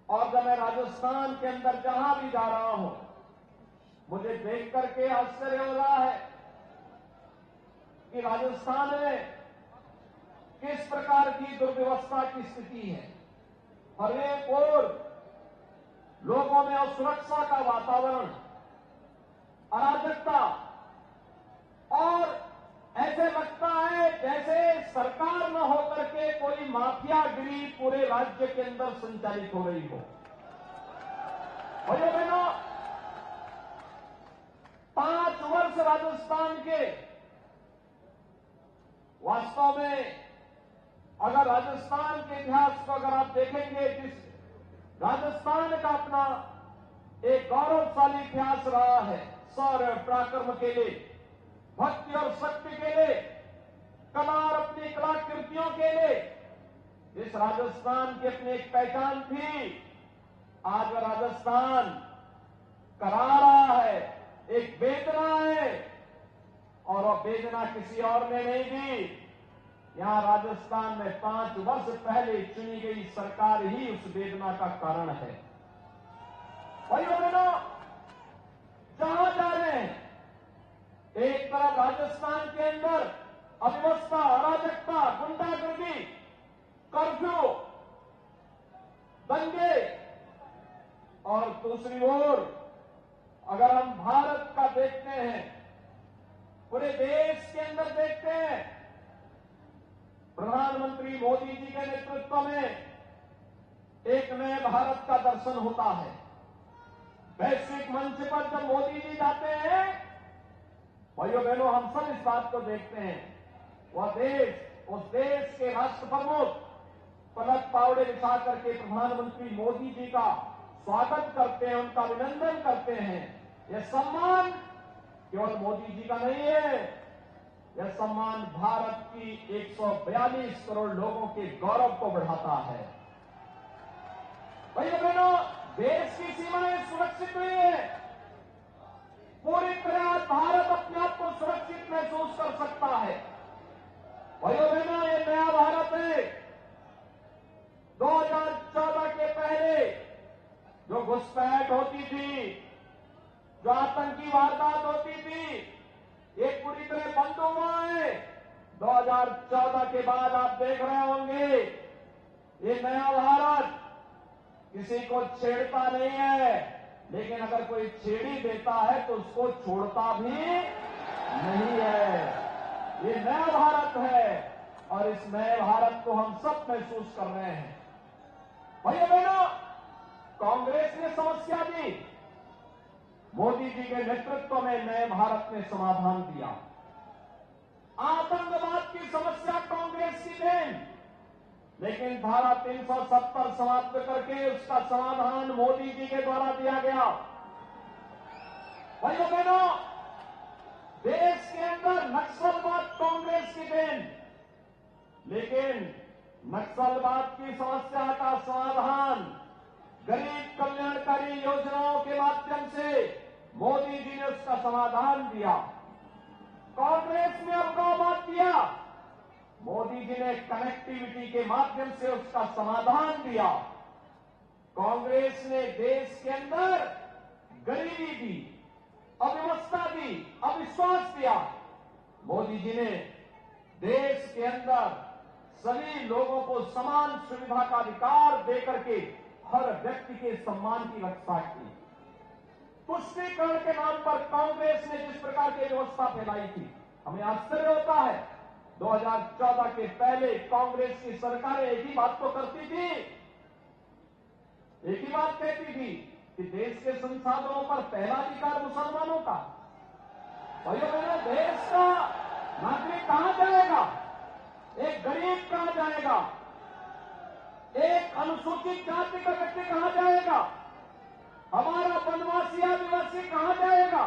और जब मैं राजस्थान के अंदर जहां भी जा रहा हूं, मुझे देख करके आश्चर्य हो रहा है कि राजस्थान में किस प्रकार की दुर्व्यवस्था की स्थिति है। हर एक ओर लोगों में असुरक्षा का वातावरण, अराजकता, और ऐसे लगता है जैसे सरकार न होकर के कोई माफियागिरी पूरे राज्य के अंदर संचालित हो रही हो। भाइयों बहनों, 5 वर्ष राजस्थान के, वास्तव में अगर राजस्थान के इतिहास को अगर आप देखेंगे, जिस राजस्थान का अपना एक गौरवशाली इतिहास रहा है, शौर्य पराक्रम के लिए, भक्ति और शक्ति के लिए, कला और अपनी कलाकृतियों के लिए, जिस राजस्थान की अपनी एक पहचान थी, आज वह राजस्थान करा रहा है, एक वेदना है, और वह वेदना किसी और ने नहीं दी। यहां राजस्थान में 5 वर्ष पहले चुनी गई सरकार ही उस वेदना का कारण है। भाइयों बहनों, जहां जा रहे हैं, एक तरफ राजस्थान के अंदर अव्यवस्था, अराजकता, गुंडागर्दी, कर्फ्यू, दंगे, और दूसरी ओर अगर हम भारत का देखते हैं, पूरे देश के अंदर देखते हैं, प्रधानमंत्री मोदी जी के नेतृत्व में एक नए भारत का दर्शन होता है। वैश्विक मंच पर जब मोदी जी जाते हैं, भाइयों बहनों, हम सब इस बात को देखते हैं, वह देश, उस देश के राष्ट्र प्रमुख पलक पावड़े बिछा करके प्रधानमंत्री मोदी जी का स्वागत करते हैं, उनका अभिनंदन करते हैं। यह सम्मान केवल मोदी जी का नहीं है, यह सम्मान भारत की 142 करोड़ लोगों के गौरव को बढ़ाता है। भाइयों बहनों, देश की सीमाएं सुरक्षित नहीं है। पूरी तरह भारत अपने आप को सुरक्षित महसूस कर सकता है। भाइयों बहनों, ये नया भारत है। 2014 के पहले जो घुसपैठ होती थी, जो आतंकी वारदात होती थी, ये पूरी तरह बंद हुआ है। 2014 के बाद आप देख रहे होंगे, ये नया भारत किसी को छेड़ता नहीं है, लेकिन अगर कोई छेड़ी देता है तो उसको छोड़ता भी नहीं है। ये नया भारत है, और इस नए भारत को हम सब महसूस कर रहे हैं। भाइयों बहनों, कांग्रेस ने समस्या दी, मोदी जी के नेतृत्व में नए भारत ने समाधान दिया। आतंकवाद की समस्या कांग्रेस की देन, लेकिन धारा 370 समाप्त करके उसका समाधान मोदी जी के द्वारा दिया गया। भाइयों बहनों, देश के अंदर नक्सलवाद कांग्रेस की देन, लेकिन नक्सलवाद की समस्या का समाधान गरीब कल्याणकारी योजनाओं के माध्यम से मोदी जी ने उसका समाधान दिया। कांग्रेस ने अलगाववाद दिया, मोदी जी ने कनेक्टिविटी के माध्यम से उसका समाधान दिया। कांग्रेस ने देश के अंदर गरीबी दी, अव्यवस्था दी, अविश्वास दिया। मोदी जी ने देश के अंदर सभी लोगों को समान सुविधा का अधिकार देकर के हर व्यक्ति के सम्मान की रक्षा की। तुष्टीकरण के नाम पर कांग्रेस ने जिस प्रकार की व्यवस्था फैलाई थी, हमें आश्चर्य होता है। 2014 के पहले कांग्रेस की सरकारें एक ही बात तो करती थी, एक ही बात कहती थी कि देश के संसाधनों पर पहला अधिकार मुसलमानों का। भाइयों बहनों, देश का नागरिक कहां जाएगा? एक गरीब कहां जाएगा? एक अनुसूचित जाति का व्यक्ति कहां जाएगा? हमारा वनवासी आदिवासी कहां जाएगा?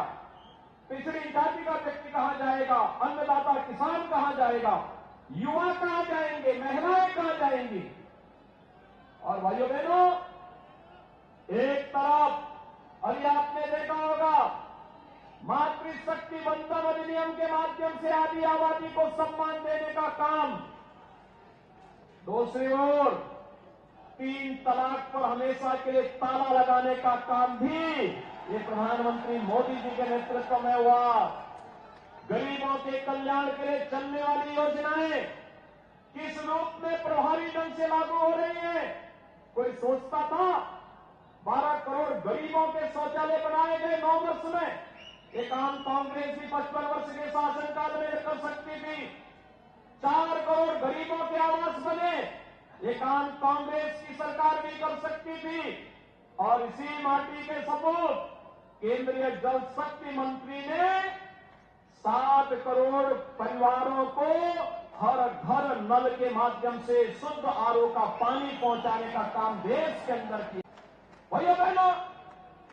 पिछड़ी जाति का व्यक्ति कहां जाएगा? अन्नदाता किसान कहां जाएगा? युवा कहां जाएंगे? महिलाएं कहां जाएंगी? और भाइयों बहनों, एक तरफ अभी आपने देखा होगा, मातृशक्ति बंधन अधिनियम के माध्यम से आदि आबादी को सम्मान देने का काम, दूसरी ओर 3 तलाक पर हमेशा के लिए ताला लगाने का काम भी ये प्रधानमंत्री मोदी जी के नेतृत्व में हुआ। गरीबों के कल्याण के लिए चलने वाली योजनाएं किस रूप में प्रभावी ढंग से लागू हो रही है? कोई सोचता था 12 करोड़ गरीबों के शौचालय बनाए गए 9 वर्ष में। एक आम कांग्रेस भी 55 वर्ष के शासनकाल में कर सकती थी। 4 करोड़ गरीबों के आवास बने, एक आम कांग्रेस की सरकार भी कर सकती थी। और इसी माटी के सपूत केंद्रीय जल शक्ति मंत्री ने 7 करोड़ परिवारों को हर घर नल के माध्यम से शुद्ध आरओ का पानी पहुंचाने का काम देश के अंदर किया। भाइयों बहनों,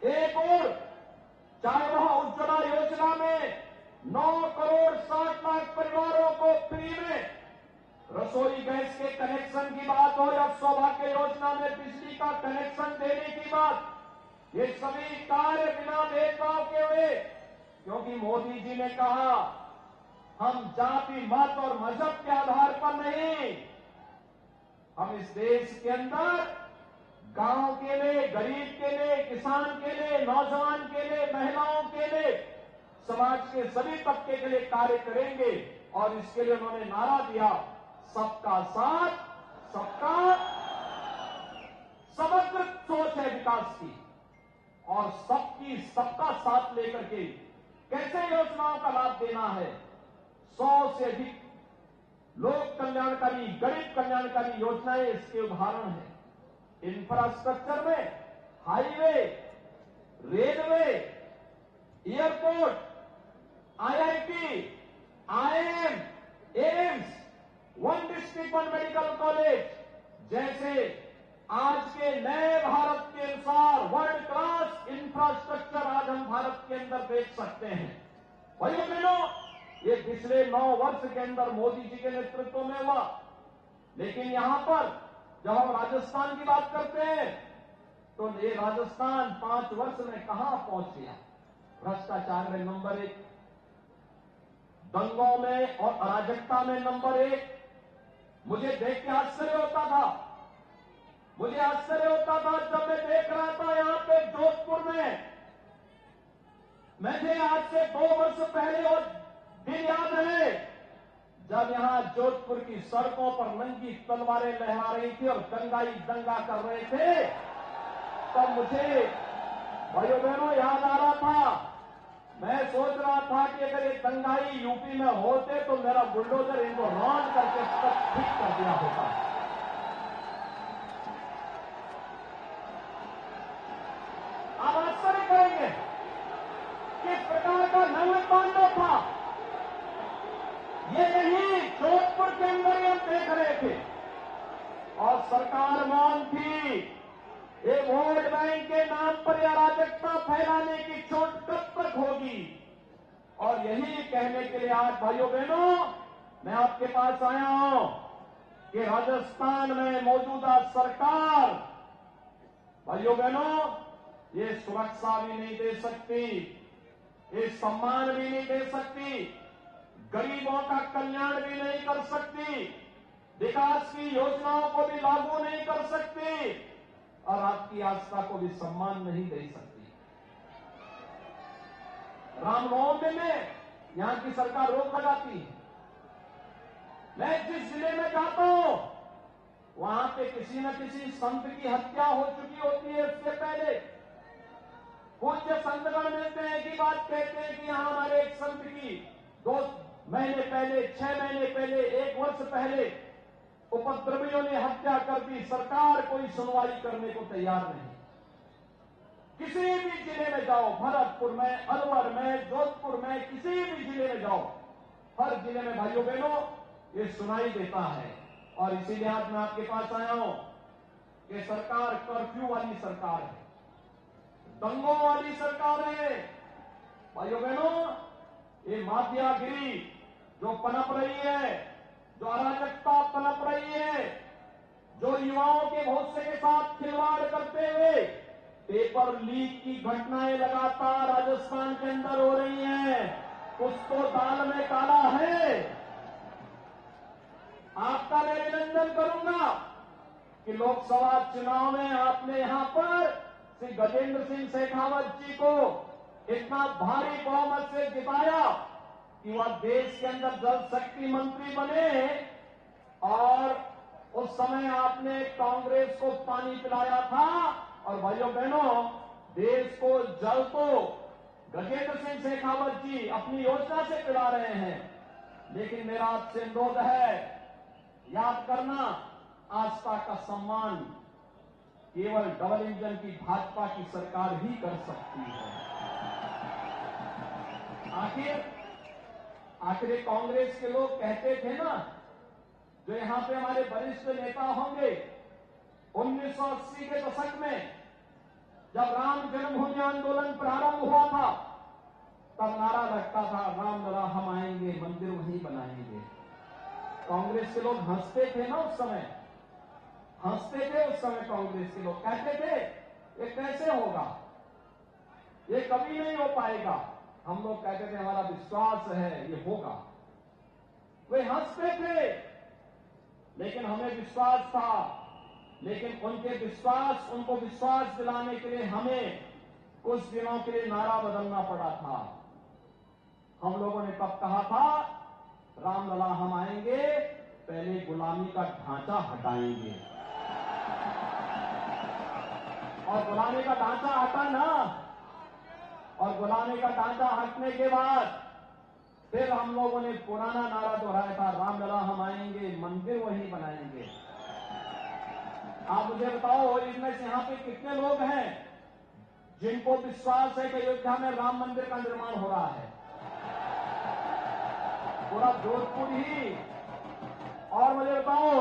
एक और चाहे वह उज्ज्वला योजना में 9 करोड़ 60 लाख परिवारों को फ्री में रसोई गैस के कनेक्शन की बात हो या सौभाग्य योजना में बिजली का कनेक्शन देने की बात, ये सभी कार्य बिना भेदभाव के हुए, क्योंकि मोदी जी ने कहा हम जाति मत और मजहब के आधार पर नहीं, हम इस देश के अंदर गांव के लिए, गरीब के लिए, किसान के लिए, नौजवान के लिए, महिलाओं के लिए, समाज के सभी तबके के लिए कार्य करेंगे। और इसके लिए उन्होंने नारा दिया, सबका साथ, सबका समग्र सोच है विकास की, और सबकी सबका साथ लेकर के कैसे योजनाओं का लाभ देना है। 100 से अधिक लोक कल्याणकारी, गरीब कल्याणकारी योजनाएं इसके उदाहरण हैं। इंफ्रास्ट्रक्चर में highway, railway, airport, IIT, IIM, AIIMS, one district one medical college जैसे आज के नए भारत के अनुसार वर्ल्ड क्लास इंफ्रास्ट्रक्चर आज हम भारत के अंदर देख सकते हैं। भाइयों बहनों, ये पिछले 9 वर्ष के अंदर मोदी जी के नेतृत्व में हुआ। लेकिन यहां पर जब हम राजस्थान की बात करते हैं तो ये राजस्थान 5 वर्ष में कहां पहुंच गया? भ्रष्टाचार में नंबर 1, दंगों में और अराजकता में नंबर 1। मुझे देख के आश्चर्य होता था, मुझे आश्चर्य होता था जब मैं देख रहा था यहां पे जोधपुर में, मुझे आज से 2 वर्ष पहले वो दिन याद है जब यहां जोधपुर की सड़कों पर नंगी तलवारें लहरा रही थी और दंगाई दंगा कर रहे थे। तब मुझे भाइयों बहनों याद आ रहा था, मैं सोच रहा था कि अगर ये दंगाई यूपी में होते तो मेरा बुलडोजर इनको रौंद करके सब ठीक कर दिया होता। आप आश्चर्य करेंगे किस प्रकार का नव तांडव था ये। यही जोधपुर के अंदर हम देख रहे थे और सरकार मौन थी। ये वोट बैंक के नाम पर अराजकता फैलाने की चोट कब तक होगी? और यही कहने के लिए आज भाइयों बहनों मैं आपके पास आया हूं कि राजस्थान में मौजूदा सरकार भाइयों बहनों ये सुरक्षा भी नहीं दे सकती, ये सम्मान भी नहीं दे सकती, गरीबों का कल्याण भी नहीं कर सकती, विकास की योजनाओं को भी लागू नहीं कर सकती और आपकी आस्था को भी सम्मान नहीं दे सकती। रामनवमी में यहां की सरकार रोक लगाती है। मैं जिस जिले में जाता हूं वहां पे किसी न किसी संत की हत्या हो चुकी होती है। इससे पहले पूज्य संतगण मिलते हैं की बात कहते हैं कि यहां हमारे एक संत की 2 महीने पहले, 6 महीने पहले, 1 वर्ष पहले उपद्रवियों ने हत्या कर दी। सरकार कोई सुनवाई करने को तैयार नहीं। किसी भी जिले में जाओ, भरतपुर में, अलवर में, जोधपुर में, किसी भी जिले में जाओ, हर जिले में भाइयों बहनों ये सुनाई देता है। और इसीलिए आज मैं आपके पास आया हूं कि सरकार कर्फ्यू वाली सरकार है, दंगों वाली सरकार है। भाइयों बहनों ये माफियागिरी जो पनप रही है, जो अराजकता पनप रही है, जो युवाओं के भविष्य के साथ खिलवाड़ करते हुए पेपर लीक की घटनाएं लगातार राजस्थान के अंदर हो रही हैं। कुछ तो दाल में काला है। आपका मैं अभिनंदन करूंगा कि लोकसभा चुनाव में आपने यहां पर श्री गजेंद्र सिंह शेखावत जी को इतना भारी बहुमत से जिताया कि वह देश के अंदर जल शक्ति मंत्री बने और उस समय आपने कांग्रेस को पानी पिलाया था। और भाइयों बहनों, देश को जल तो गजेंद्र सिंह शेखावत जी अपनी योजना से पिला रहे हैं, लेकिन मेरा आपसे अनुरोध है, याद करना, आस्था का सम्मान केवल डबल इंजन की भाजपा की सरकार ही कर सकती है। आखिर कांग्रेस के लोग कहते थे ना, जो यहां पे हमारे वरिष्ठ नेता होंगे, 1980 के दशक में जब राम जन्मभूमि आंदोलन प्रारंभ हुआ था, तब नारा लगता था, राम लला हम आएंगे, मंदिर वहीं बनाएंगे। कांग्रेस के लोग हंसते थे ना उस समय, हंसते थे उस समय कांग्रेस के लोग, कहते थे ये कैसे होगा, ये कभी नहीं हो पाएगा। हम लोग कहते थे हमारा विश्वास है ये होगा। वे हंसते थे, लेकिन हमें विश्वास था। लेकिन उनको विश्वास दिलाने के लिए हमें कुछ दिनों के लिए नारा बदलना पड़ा था। हम लोगों ने तब कहा था, रामलला हम आएंगे, पहले गुलामी का ढांचा हटाएंगे। और गुलामी का ढांचा हटा ना, और गुलामी का ढांचा हटने के बाद फिर हम लोगों ने पुराना नारा दोहराया था, रामलला हम आएंगे, मंदिर वहीं बनाएंगे। आप मुझे बताओ, इनमें से यहां पे कितने लोग हैं जिनको विश्वास है कि अयोध्या में राम मंदिर का निर्माण हो रहा है? पूरा जोधपुर ही। और मुझे बताओ,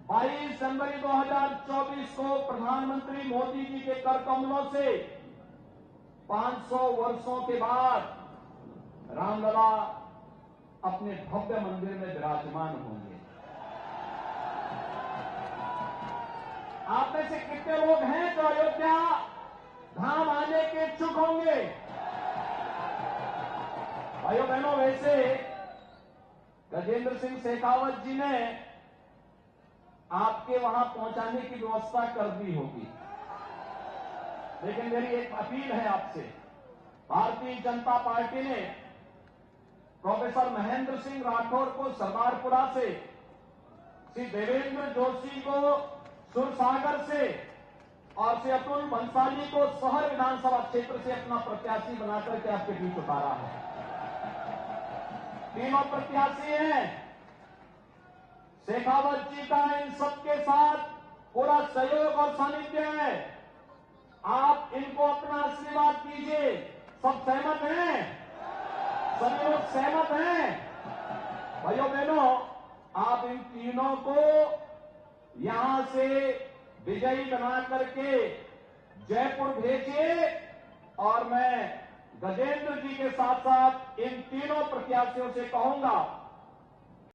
22 जनवरी 2024 को प्रधानमंत्री मोदी जी के कर कमलों से 500 वर्षों के बाद रामलला अपने भव्य मंदिर में विराजमान होंगे। आप में से कितने लोग हैं जो अयोध्या धाम आने के इच्छुक होंगे? भाइयों बहनों, वैसे गजेंद्र सिंह शेखावत जी ने आपके वहां पहुंचाने की व्यवस्था कर दी होगी, लेकिन मेरी एक अपील है आपसे। भारतीय जनता पार्टी ने प्रोफेसर महेंद्र सिंह राठौर को सरदारपुरा से, श्री देवेंद्र जोशी को सुरसागर से और श्री अतुल बंसाली को शहर विधानसभा क्षेत्र से अपना प्रत्याशी बनाकर के आपके बीच उतारा है। तीनों प्रत्याशी हैं। शेखावत जी का इन सबके साथ पूरा सहयोग और सानिध्य है। आप इनको अपना आशीर्वाद दीजिए। सब सहमत हैं? सभी लोग सहमत हैं? भाइयों बहनों, आप इन तीनों को यहां से विजयी बना करके जयपुर भेजिए, और मैं गजेंद्र जी के साथ साथ इन तीनों प्रत्याशियों से कहूंगा